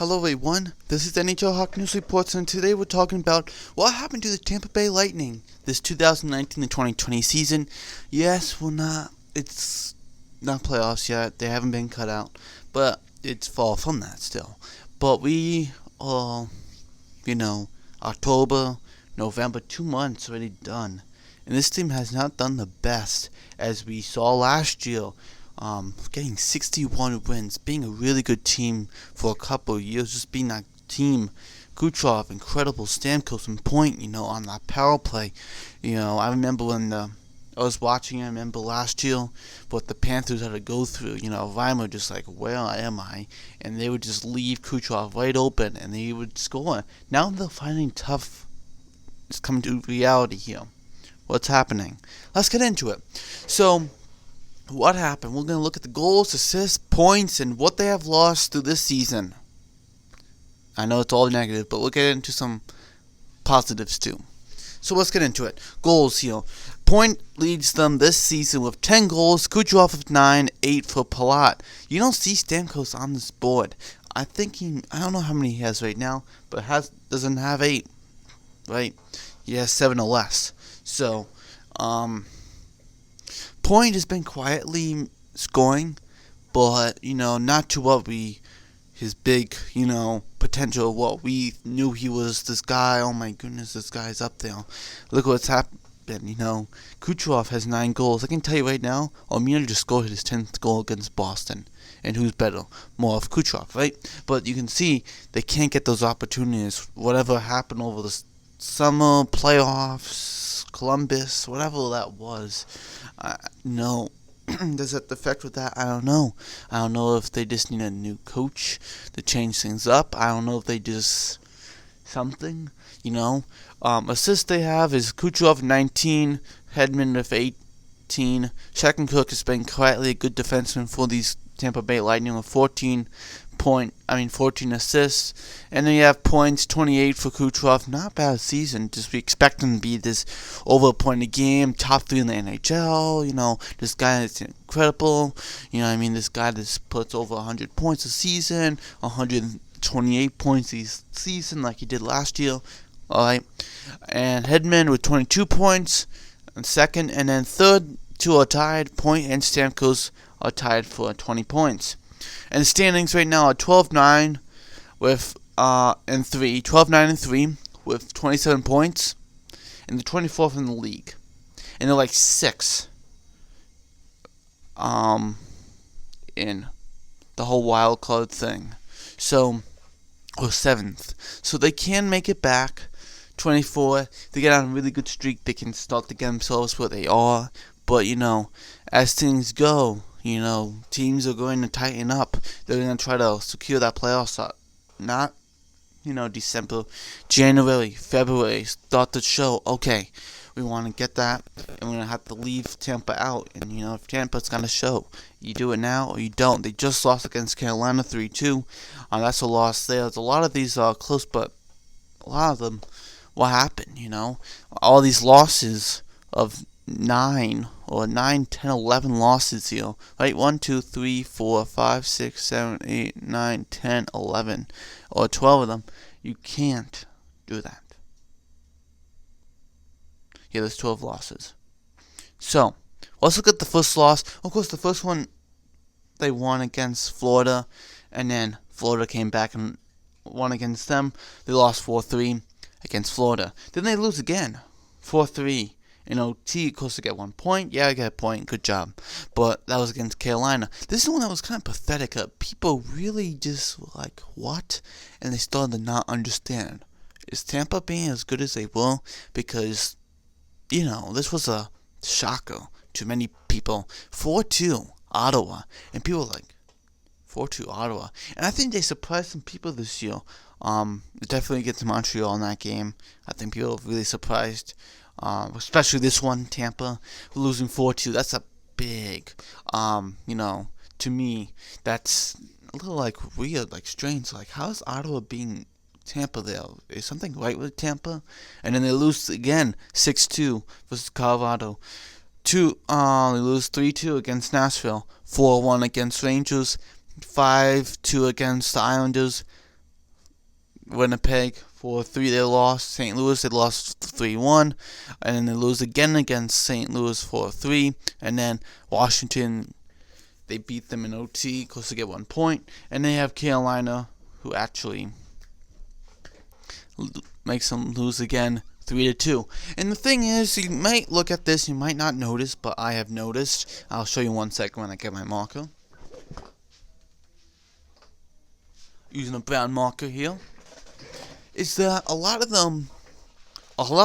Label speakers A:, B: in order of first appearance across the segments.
A: Hello everyone, this is NHL Hockey News Reports, and today we're talking about what happened to the Tampa Bay Lightning this 2019-2020 season. Yes, it's not playoffs yet, they haven't been cut out, but it's far from that still. But October, November, 2 months already done. And this team has not done the best as we saw last year. Getting 61 wins, being a really good team for a couple of years, just being that team. Kucherov, incredible, Stamkos and Point, on that power play. I remember when I was watching, I remember last year what the Panthers had to go through. Reimer just like, where am I? And they would just leave Kucherov right open, and they would score. Now they're finding tough. It's coming to reality here. What's happening? Let's get into it. So, what happened? We're going to look at the goals, assists, points, and what they have lost through this season. I know it's all negative, but we'll get into some positives too. So let's get into it. Goals here. Point leads them this season with 10 goals, Kucherov with 9, 8 for Palat. You don't see Stamkos on this board. I don't know how many he has right now, but doesn't have 8, right? He has 7 or less. So, Point has been quietly scoring, but, not to his big, potential, what we knew he was, this guy. Oh my goodness, this guy's up there. Look what's happened, Kucherov has 9 goals. I can tell you right now, O'Meara just scored his 10th goal against Boston. And who's better? More of Kucherov, right? But you can see they can't get those opportunities. Whatever happened over the summer, playoffs, Columbus, whatever that was. No. Does that affect with that? I don't know. I don't know if they just need a new coach to change things up. I don't know if they just something, Assists they have is Kucherov 19, Hedman with 18. Shattenkirk has been quietly a good defenseman for these Tampa Bay Lightning with 14 assists. And then you have points, 28 for Kucherov. Not a bad season. Just we expect him to be this over a point a game, top 3 in the NHL. This guy is incredible. This guy that puts over 100 points a season, 128 points this season like he did last year. Alright. And Hedman with 22 points in second, and then third, 2 are tied. Point and Stamkos are tied for 20 points. And the standings right now are 12-9 with 12-9 with 27 points, and they're 24th in the league, and they're like 6 in the whole wild card thing. So, or 7th, so they can make it back. 24, they get on a really good streak, they can start to get themselves where they are. But as things go, teams are going to tighten up. They're going to try to secure that playoff spot. Not, December, January, February, start to show, okay, we want to get that, and we're going to have to leave Tampa out. And, if Tampa's going to show, you do it now or you don't. They just lost against Carolina 3-2. That's a loss there. There's a lot of these are close, but a lot of them, what happened, all these losses of 9, 10, 11 losses here, right? 1, 2, 3, 4, 5, 6, 7, 8, 9, 10, 11, or 12 of them. You can't do that. Yeah, there's 12 losses. So, let's look at the first loss. Of course, the first one, they won against Florida, and then Florida came back and won against them. They lost 4-3 against Florida. Then they lose again, 4-3. OT, of course, they get 1 point. Yeah, I get a point. Good job. But that was against Carolina. This is one that was kind of pathetic. People really just were like, what? And they started to not understand. Is Tampa being as good as they were? Because, this was a shocker to many people. 4-2 Ottawa. And people were like, 4-2 Ottawa. And I think they surprised some people this year. Definitely get to Montreal in that game. I think people were really surprised. Especially this one, Tampa, losing 4-2. That's a big, to me, that's a little, weird, strange. How's Ottawa being Tampa there? Is something right with Tampa? And then they lose again, 6-2 versus Colorado. They lose 3-2 against Nashville, 4-1 against Rangers, 5-2 against the Islanders, Winnipeg 4-3 they lost. St. Louis they lost 3-1, and then they lose again against St. Louis 4-3, and then Washington they beat them in OT, close to get 1 point, and they have Carolina who actually makes them lose again 3-2. And the thing is, you might look at this, you might not notice, but I have noticed. I'll show you 1 second when I get my marker. Using a brown marker here. Is that a lot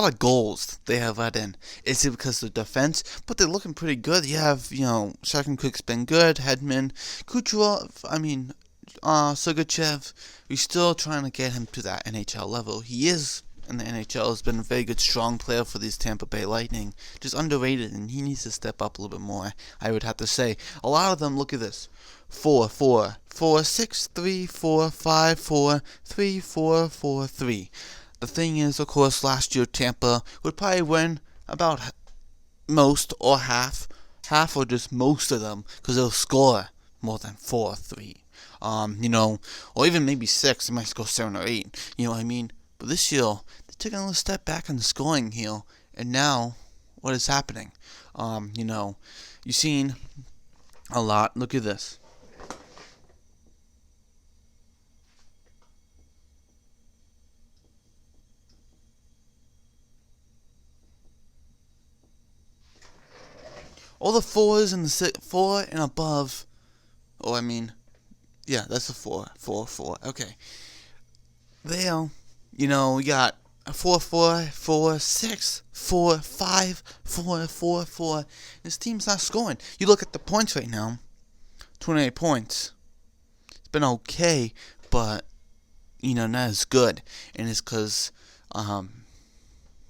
A: of goals they have let in. Is it because of the defense? But they're looking pretty good. You have, Second Cook's been good. Hedman, Kucherov, Sergachev. We're still trying to get him to that NHL level. He is in the NHL. Has been a very good, strong player for these Tampa Bay Lightning. Just underrated, and he needs to step up a little bit more, I would have to say. A lot of them, look at this. 4-4, 4-6, 3-4, 5-4, 3-4, 4-3. The thing is, of course, last year Tampa would probably win about most or half or just most of them, because they'll score more than 4-3. Or even maybe 6. They might go 7 or 8. You know what I mean? But this year, they took a little step back in the scoring here, and now, what is happening? You've seen a lot. Look at this. All the 4s and the 4 and above. That's a 4. 4. Okay. There, we got a 4-4, 4-6, 4-5, 4-4. This team's not scoring. You look at the points right now. 28 points. It's been okay, but not as good. And it's because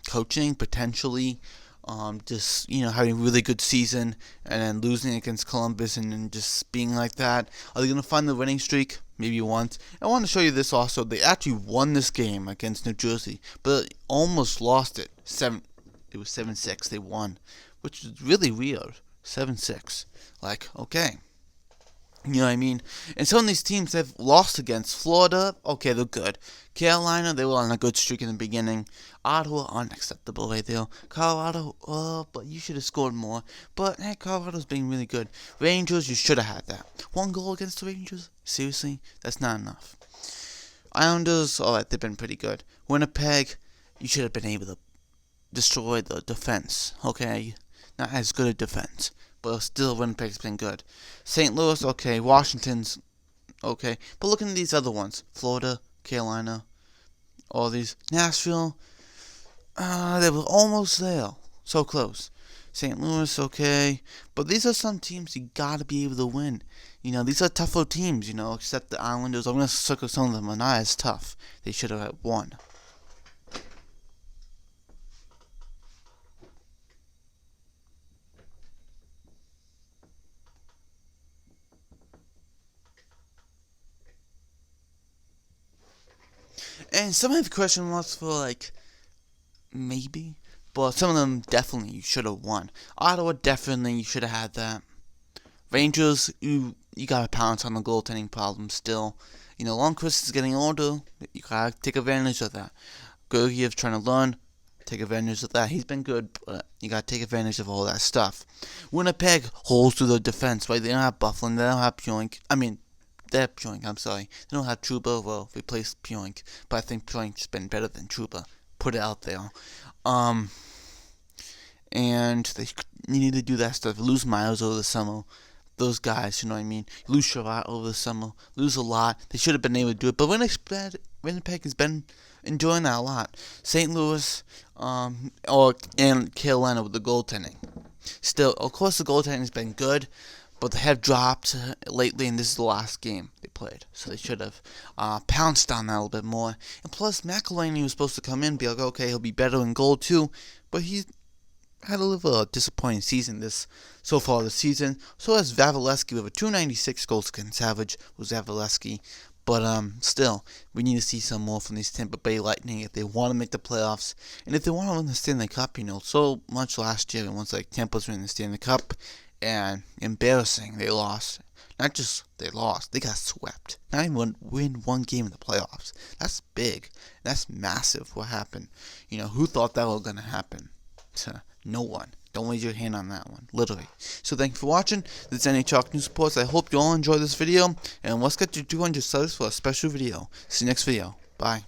A: coaching potentially. Having a really good season and then losing against Columbus and then just being like that. Are they going to find the winning streak? Maybe once. I want to show you this also. They actually won this game against New Jersey, but almost lost it. It was 7-6. They won, which is really weird. 7-6. Okay. You know what I mean? And some of these teams have lost against Florida. Okay, they're good. Carolina, they were on a good streak in the beginning. Ottawa, unacceptable right there. Colorado, but you should have scored more. But, hey, Colorado's being really good. Rangers, you should have had that. 1 goal against the Rangers? Seriously? That's not enough. Islanders, alright, they've been pretty good. Winnipeg, you should have been able to destroy the defense. Okay? Not as good a defense. But still, Winnipeg's been good. St. Louis, okay. Washington's okay. But look at these other ones. Florida, Carolina, all these. Nashville, they were almost there. So close. St. Louis, okay. But these are some teams you gotta be able to win. These are tougher teams, except the Islanders. I'm gonna circle some of them are not as tough. They should have won. And some have question marks for, maybe. But some of them definitely you should have won. Ottawa, definitely you should have had that. Rangers, you gotta pounce on the goaltending problem still. Lundqvist is getting older. You gotta take advantage of that. Georgiev's trying to learn. Take advantage of that. He's been good, but you gotta take advantage of all that stuff. Winnipeg holds through the defense, right? They don't have Bufflin. They don't have Pionk. They're Pionk, I'm sorry. They don't have Trouba. Well, replace Pionk. But I think Pionk's been better than Trouba. Put it out there. And they need to do that stuff. Lose Miles over the summer. Those guys, you know what I mean? Lose Sherratt over the summer. Lose a lot. They should have been able to do it. But Winnipeg has been enjoying that a lot. St. Louis, and Carolina with the goaltending. Still, of course, the goaltending has been good. But they have dropped lately, and this is the last game they played. So they should have pounced on that a little bit more. And plus, McElhinney was supposed to come in and be like, okay, he'll be better in goal too. But he's had a little disappointing season so far this season. So has Vasilevskiy with a 296 goals against Savage was Vasilevskiy. But still, we need to see some more from these Tampa Bay Lightning if they want to make the playoffs. And if they want to win the Stanley Cup, so much last year, and once Tampa's winning the Stanley Cup. And embarrassing, they lost Not just they lost, they got swept. Not even win one game in the playoffs. That's big. That's massive what happened. Who thought that was going to happen? No one. Don't raise your hand on that one. Literally. So thank you for watching. This is NA Chalk News Reports. I hope you all enjoyed this video. And let's get to 200 subs for a special video. See you next video. Bye.